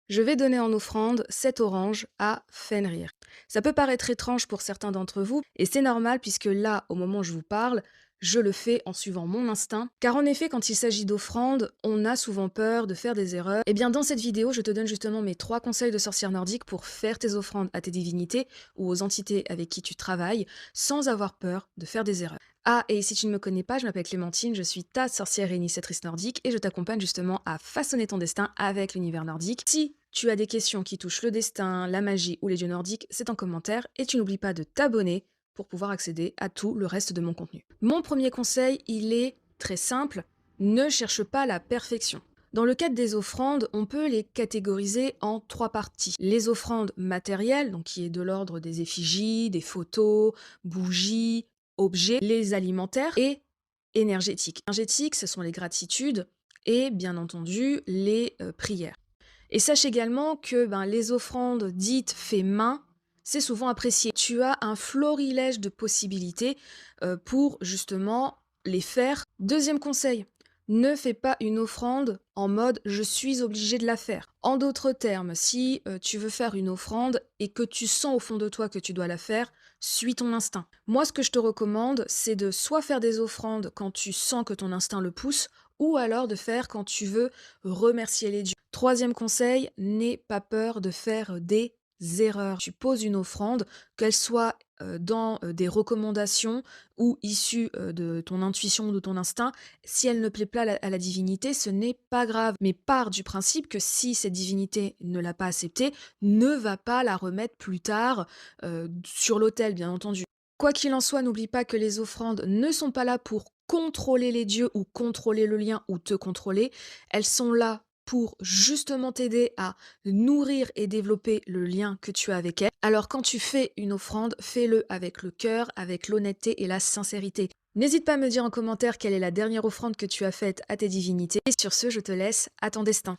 Je vais donner en offrande 7 oranges à Fenrir. Ça peut paraître étrange pour certains d'entre vous, et c'est normal puisque là, au moment où je vous parle, je le fais en suivant mon instinct. Car en effet, quand il s'agit d'offrande, on a souvent peur de faire des erreurs. Et bien dans cette vidéo, je te donne justement mes 3 conseils de sorcière nordique pour faire tes offrandes à tes divinités ou aux entités avec qui tu travailles, sans avoir peur de faire des erreurs. Ah, et si tu ne me connais pas, je m'appelle Clémentine, je suis ta sorcière et initiatrice nordique et je t'accompagne justement à façonner ton destin avec l'univers nordique. Si tu as des questions qui touchent le destin, la magie ou les dieux nordiques, c'est en commentaire et tu n'oublies pas de t'abonner pour pouvoir accéder à tout le reste de mon contenu. Mon premier conseil, il est très simple, ne cherche pas la perfection. Dans le cadre des offrandes, on peut les catégoriser en 3 parties. Les offrandes matérielles, donc qui est de l'ordre des effigies, des photos, bougies, objets, les alimentaires et énergétiques. Énergétiques, ce sont les gratitudes et bien entendu les prières. Et sache également que les offrandes dites fait main, c'est souvent apprécié. Tu as un florilège de possibilités pour justement les faire. Deuxième conseil, ne fais pas une offrande en mode je suis obligé de la faire. En d'autres termes, si tu veux faire une offrande et que tu sens au fond de toi que tu dois la faire, suis ton instinct. Moi, ce que je te recommande, c'est de soit faire des offrandes quand tu sens que ton instinct le pousse, ou alors de faire quand tu veux remercier les dieux. Troisième conseil, n'aie pas peur de faire des erreurs. Tu poses une offrande, qu'elle soit dans des recommandations ou issue de ton intuition ou de ton instinct, si elle ne plaît pas à la divinité, ce n'est pas grave. Mais pars du principe que si cette divinité ne l'a pas acceptée, ne va pas la remettre plus tard sur l'autel, bien entendu. Quoi qu'il en soit, n'oublie pas que les offrandes ne sont pas là pour contrôler les dieux ou contrôler le lien ou te contrôler. Elles sont là pour justement t'aider à nourrir et développer le lien que tu as avec elles. Alors quand tu fais une offrande, fais-le avec le cœur, avec l'honnêteté et la sincérité. N'hésite pas à me dire en commentaire quelle est la dernière offrande que tu as faite à tes divinités. Et sur ce, je te laisse à ton destin.